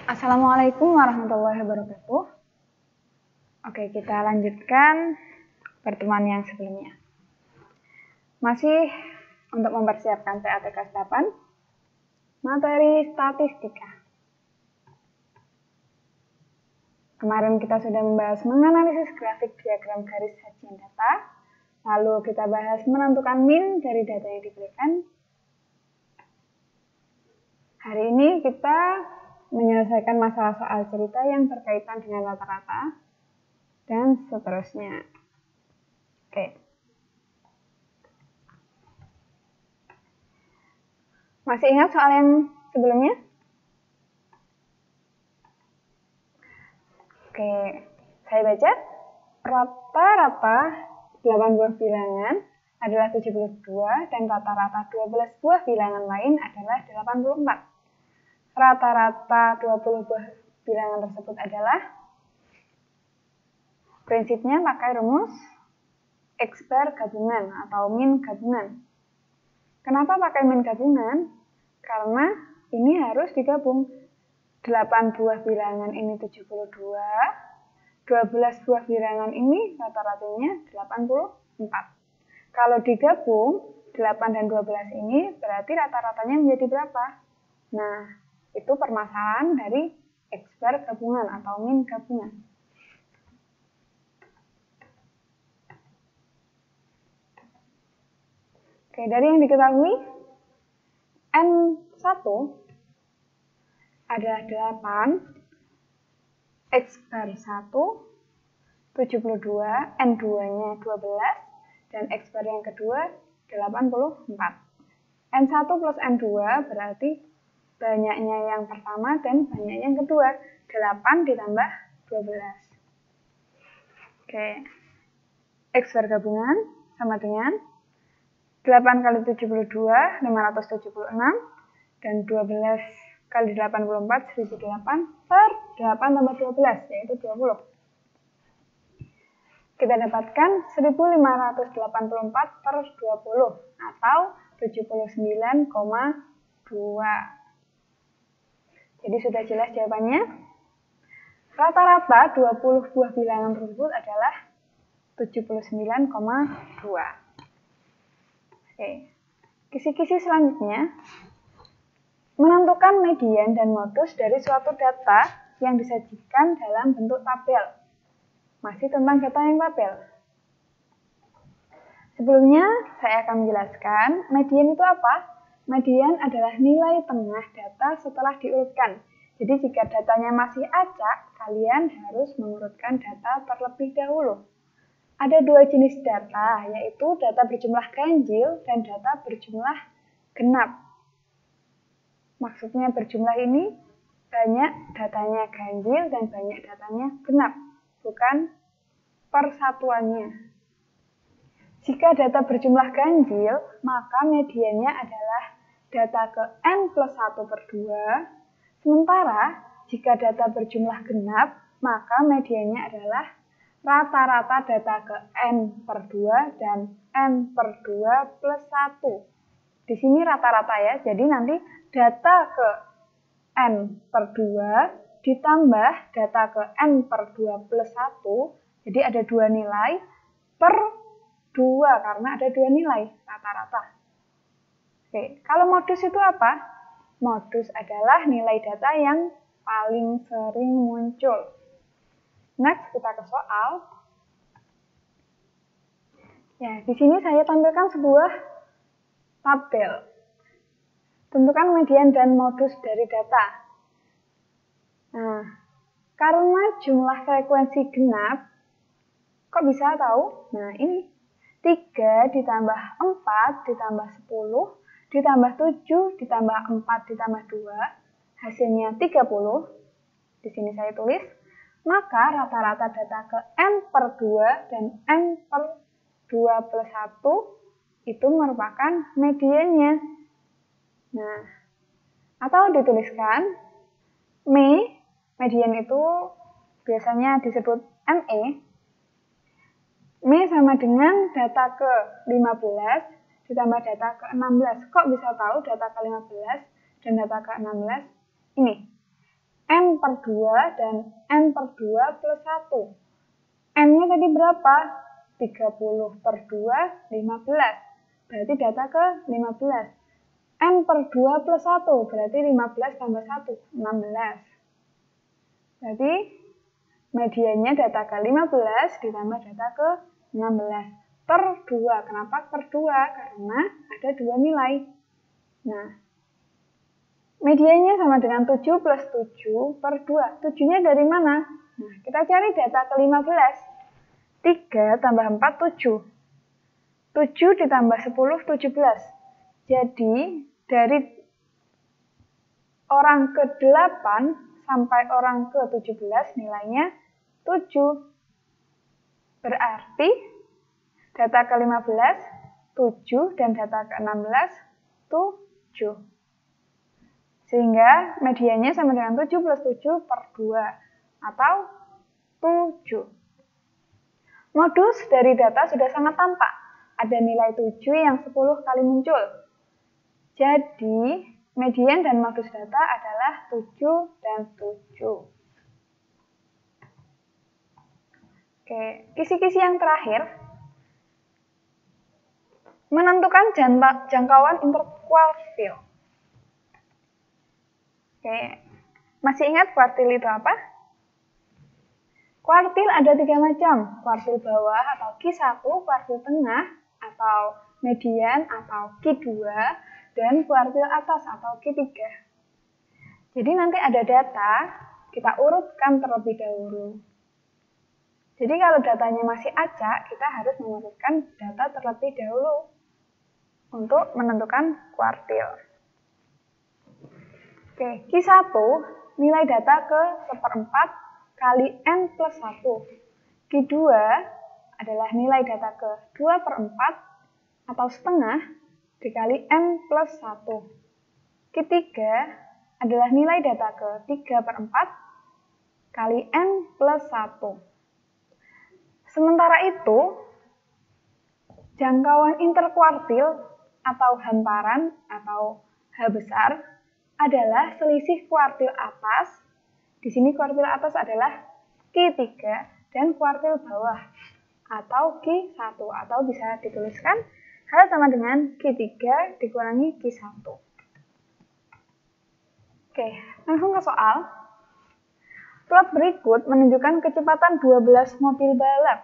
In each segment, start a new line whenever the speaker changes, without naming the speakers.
Assalamualaikum warahmatullahi wabarakatuh. Oke, kita lanjutkan pertemuan yang sebelumnya. Masih untuk mempersiapkan PAT kelas 8, materi statistika. Kemarin kita sudah membahas menganalisis grafik diagram garis sajian data, lalu kita bahas menentukan min dari data yang diberikan. Hari ini kita menyelesaikan masalah soal cerita yang berkaitan dengan rata-rata dan seterusnya. Oke. Masih ingat soal yang sebelumnya? Oke, saya baca. Rata-rata 8 buah bilangan adalah 72 dan rata-rata 12 buah bilangan lain adalah 84. Rata-rata 20 buah bilangan tersebut adalah, prinsipnya pakai rumus X bar gabungan atau min gabungan. Kenapa pakai min gabungan? Karena ini harus digabung. 8 buah bilangan ini 72, 12 buah bilangan ini rata-ratanya 84. Kalau digabung 8 dan 12 ini berarti rata-ratanya menjadi berapa? Nah, itu permasalahan dari X bar gabungan atau min gabungan. Oke, dari yang diketahui, N1 adalah 8, X bar 1, 72, N2-nya 12, dan X bar yang kedua 84. N1 plus N2 berarti banyaknya yang pertama dan banyaknya yang kedua. 8 ditambah 12. Oke. X bar gabungan sama dengan 8 kali 72, 576. Dan 12 kali 84, 1008 per 8 tambah 12, yaitu 20. Kita dapatkan 1584 per 20, atau 79,2. Jadi sudah jelas jawabannya. Rata-rata 20 buah bilangan tersebut adalah 79,2. Oke. Kisi-kisi selanjutnya, menentukan median dan modus dari suatu data yang disajikan dalam bentuk tabel. Masih tentang data yang tabel. Sebelumnya, saya akan menjelaskan median itu apa? Median adalah nilai tengah data setelah diurutkan. Jadi jika datanya masih acak, kalian harus mengurutkan data terlebih dahulu. Ada dua jenis data, yaitu data berjumlah ganjil dan data berjumlah genap. Maksudnya berjumlah ini banyak datanya ganjil dan banyak datanya genap, bukan persatuannya. Jika data berjumlah ganjil, maka mediannya adalah data ke N plus 1 per 2. Sementara, jika data berjumlah genap, maka mediannya adalah rata-rata data ke N per 2 dan N per 2 plus 1. Di sini rata-rata ya, jadi nanti data ke N per 2 ditambah data ke N per 2 plus 1, jadi ada dua nilai per 2 karena ada dua nilai rata-rata. Oke, kalau modus itu apa? Modus adalah nilai data yang paling sering muncul. Next, kita ke soal. Ya, di sini saya tampilkan sebuah tabel. Tentukan median dan modus dari data. Nah, karena jumlah frekuensi genap, kok bisa tahu? Nah, ini 3 ditambah 4 ditambah 10 ditambah 7 ditambah 4 ditambah 2, hasilnya 30. Di sini saya tulis. Maka rata-rata data ke N per 2 dan N per 2 plus 1 itu merupakan mediannya. Nah, atau dituliskan median itu biasanya disebut ME. ME sama dengan data ke 15 ditambah data ke 16. Kok bisa tahu data ke 15 dan data ke 16? Ini, N N per 2 dan N per 2 plus 1. N-nya tadi berapa? 30 per 2, 15. Berarti data ke 15. N per 2 plus 1, berarti 15 tambah 1, 16. Berarti mediannya data ke 15 ditambah data ke 16. Per 2. Kenapa per 2? Karena ada 2 nilai. Nah, mediannya sama dengan 7 plus 7 per 2. 7-nya dari mana? Nah, kita cari data ke 15. 3 tambah 4, 7. 7 ditambah 10, 17. Jadi, dari orang ke-8 sampai orang ke-17 nilainya 7. Berarti data ke-15, 7, dan data ke-16, 7. Sehingga mediannya sama dengan 7 plus 7 per 2, atau 7. Modus dari data sudah sangat tampak. Ada nilai 7 yang 10 kali muncul. Jadi, median dan modus data adalah 7 dan 7. Oke, kisi-kisi yang terakhir. Menentukan jangkauan interkuartil. Oke, masih ingat kuartil itu apa? Kuartil ada 3 macam. Kuartil bawah atau Q1, kuartil tengah atau median atau Q2, dan kuartil atas atau Q3. Jadi nanti ada data, kita urutkan terlebih dahulu. Jadi kalau datanya masih acak, kita harus mengurutkan data terlebih dahulu untuk menentukan kuartil. Oke, Q1, nilai data ke 1/4 kali N plus 1. Q2 adalah nilai data ke 2/4 atau setengah dikali N plus 1. Q3 adalah nilai data ke 3/4 kali N plus 1. Sementara itu, jangkauan interkuartil atau hamparan atau H besar adalah selisih kuartil atas. Di sini kuartil atas adalah Q3 dan kuartil bawah atau Q1, atau bisa dituliskan hal sama dengan Q3 dikurangi Q1. Oke, langsung ke soal. Plot berikut menunjukkan kecepatan 12 mobil balap.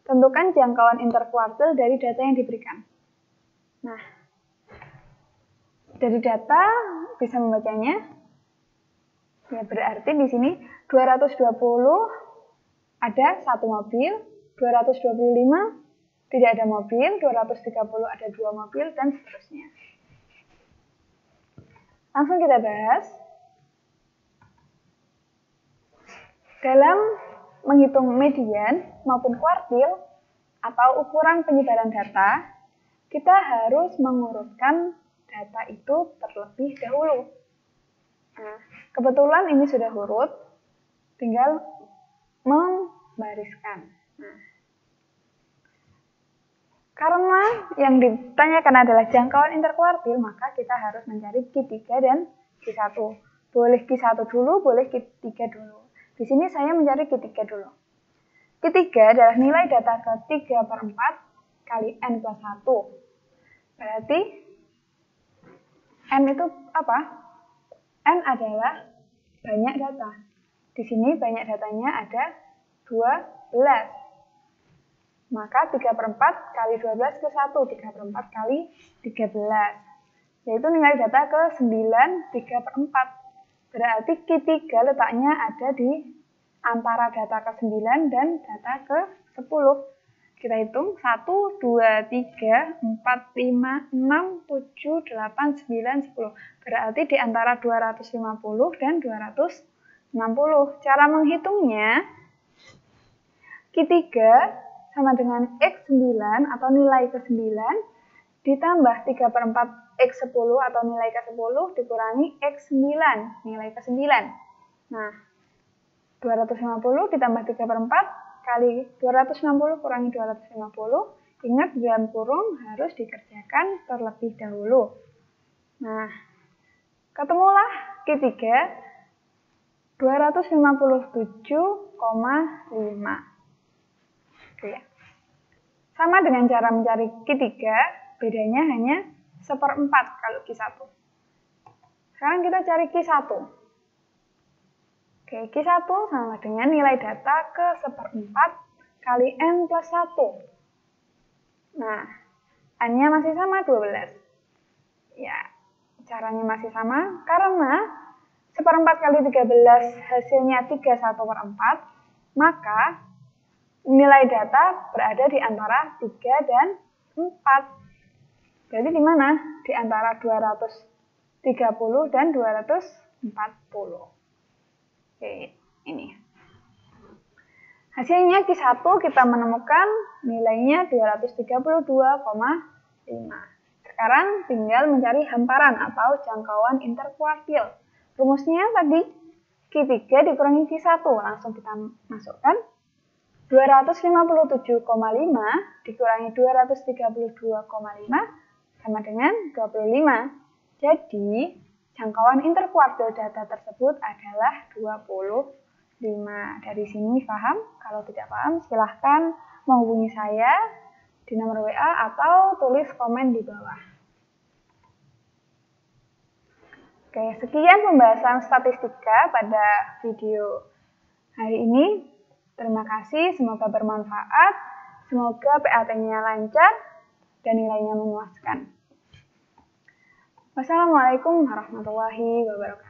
Tentukan jangkauan interkuartil dari data yang diberikan. Nah, dari data bisa membacanya. Ya, berarti di sini 220 ada satu mobil, 225 tidak ada mobil, 230 ada 2 mobil, dan seterusnya. Langsung kita bahas. Dalam menghitung median maupun kuartil atau ukuran penyebaran data, kita harus mengurutkan data itu terlebih dahulu. Nah, kebetulan ini sudah urut, tinggal membariskan. Nah, karena yang ditanyakan adalah jangkauan interkuartil, maka kita harus mencari Q3 dan Q1. Boleh Q1 dulu, boleh Q3 dulu. Di sini saya mencari Q3 dulu. Q3 adalah nilai data ke 3/4 kali N plus 1. Berarti N itu apa? N adalah banyak data. Di sini banyak datanya ada 12. Maka 3/4 kali 12 ke 1. 3/4 kali 13. Yaitu nilai data ke 9, 3/4. Berarti Q3 letaknya ada di antara data ke 9 dan data ke 10. Kita hitung 1, 2, 3, 4, 5, 6, 7, 8, 9, 10. Berarti di antara 250 dan 260. Cara menghitungnya, Q3 sama dengan X9 atau nilai ke-9 ditambah 3/4 X10 atau nilai ke-10 dikurangi X9, nilai ke-9. Nah, 250 ditambah 3/4 kali 260 kurangi 250. Ingat, dalam kurung harus dikerjakan terlebih dahulu. Nah, ketemulah Q3 257,5. Oke ya. Sama dengan cara mencari Q3, bedanya hanya 1/4 kalau Q1. Sekarang kita cari Q1. Oke, Q1 sama dengan nilai data ke 1/4 kali N plus 1. Nah, N-nya masih sama 12. Ya, caranya masih sama karena 1/4 kali 13 hasilnya 31/4, maka nilai data berada di antara 3 dan 4. Jadi di mana? Di antara 230 dan 240. Oke, ini. Hasilnya Q1 kita menemukan nilainya 232,5. Sekarang tinggal mencari hamparan atau jangkauan interkuartil. Rumusnya tadi Q3 dikurangi Q1. Langsung kita masukkan. 257,5 dikurangi 232,5 sama dengan 25. Jadi, jangkauan interkuartil data tersebut adalah 25. Dari sini paham? Kalau tidak paham, silahkan menghubungi saya di nomor WA atau tulis komen di bawah. Oke, sekian pembahasan statistika pada video hari ini. Terima kasih, semoga bermanfaat, semoga PAT-nya lancar dan nilainya memuaskan. Wassalamualaikum warahmatullahi wabarakatuh.